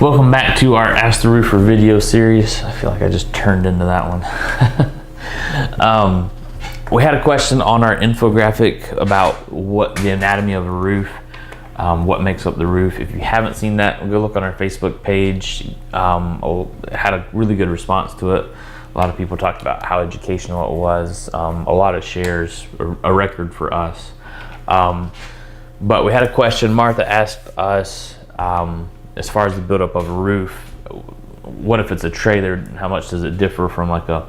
Welcome back to our Ask the Roofer video series. I feel like I just turned into that one. We had a question on our infographic about what the anatomy of a roof, what makes up the roof. If you haven't seen that, go look on our Facebook page. Had a really good response to it. A lot of people talked about how educational it was. A lot of shares, a record for us. But we had a question. Martha asked us, as far as the buildup of a roof, what if it's a trailer? How much does it differ from like a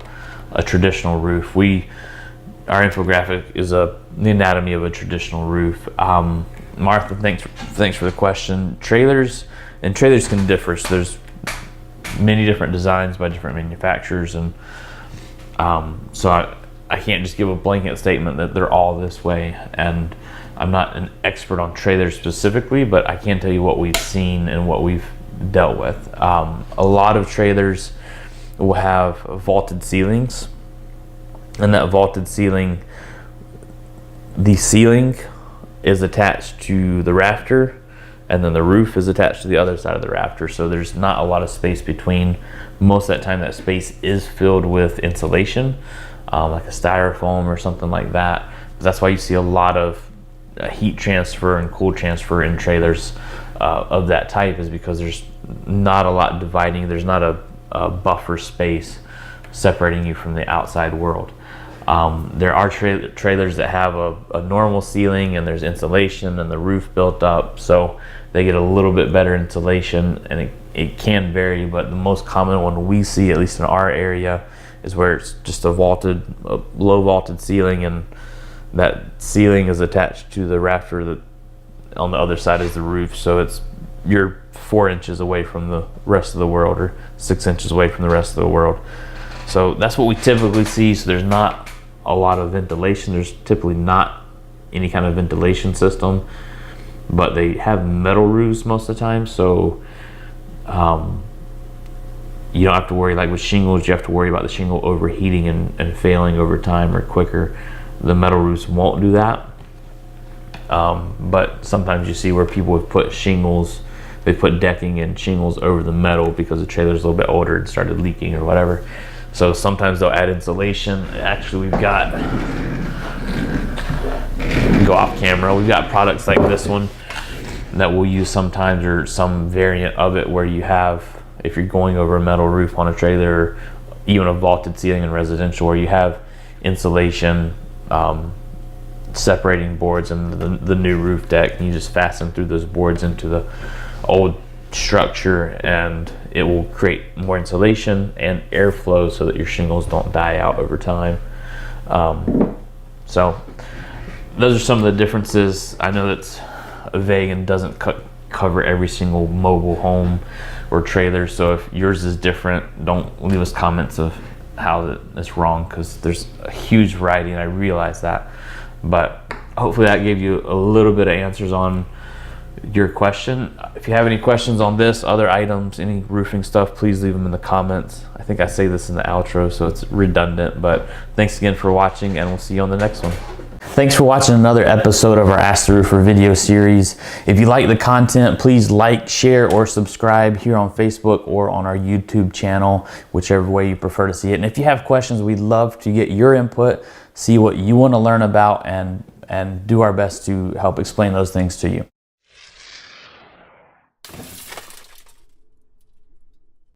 traditional roof? Our infographic is the anatomy of a traditional roof. Martha, thanks for the question. Trailers can differ. So there's many different designs by different manufacturers, and so I can't just give a blanket statement that they're all this way. And I'm not an expert on trailers specifically, but I can tell you what we've seen and what we've dealt with. A lot of trailers will have vaulted ceilings, and that vaulted ceiling, the ceiling is attached to the rafter, and then the roof is attached to the other side of the rafter. So there's not a lot of space between. Most of that time, that space is filled with insulation, like a styrofoam or something like that. That's why you see a lot of heat transfer and cool transfer in trailers of that type, is because there's not a lot dividing. There's not a buffer space separating you from the outside world. There are trailers that have a normal ceiling and there's insulation and the roof built up, so they get a little bit better insulation, and it can vary, but the most common one we see, at least in our area, is where it's just a low vaulted ceiling, and that ceiling is attached to the rafter that on the other side is the roof. So you're 4 inches away from the rest of the world, or 6 inches away from the rest of the world. So that's what we typically see. So there's not a lot of ventilation. There's typically not any kind of ventilation system, but they have metal roofs most of the time. So you don't have to worry, like with shingles, you have to worry about the shingle overheating and failing over time or quicker. The metal roofs won't do that. But sometimes you see where people have put shingles, they put decking and shingles over the metal because the trailer's a little bit older and started leaking or whatever. So sometimes they'll add insulation. Actually, we've got, go off camera, we've got products like this one that we'll use sometimes, or some variant of it, where you have, if you're going over a metal roof on a trailer, or even a vaulted ceiling in residential, where you have insulation separating boards and the new roof deck, and you just fasten through those boards into the old structure, and it will create more insulation and airflow so that your shingles don't die out over time. So those are some of the differences. I know that's vague and doesn't cover every single mobile home or trailer, so if yours is different, don't leave us comments of how that's wrong, because there's a huge variety, and I realize that. But hopefully that gave you a little bit of answers on your question. If you have any questions on this, other items, any roofing stuff, please leave them in the comments. I think I say this in the outro, so it's redundant, but thanks again for watching, and we'll see you on the next one. Thanks for watching another episode of our Ask the Roofer video series. If you like the content, please like, share, or subscribe here on Facebook or on our YouTube channel, whichever way you prefer to see it. And if you have questions, we'd love to get your input, see what you want to learn about, and do our best to help explain those things to you.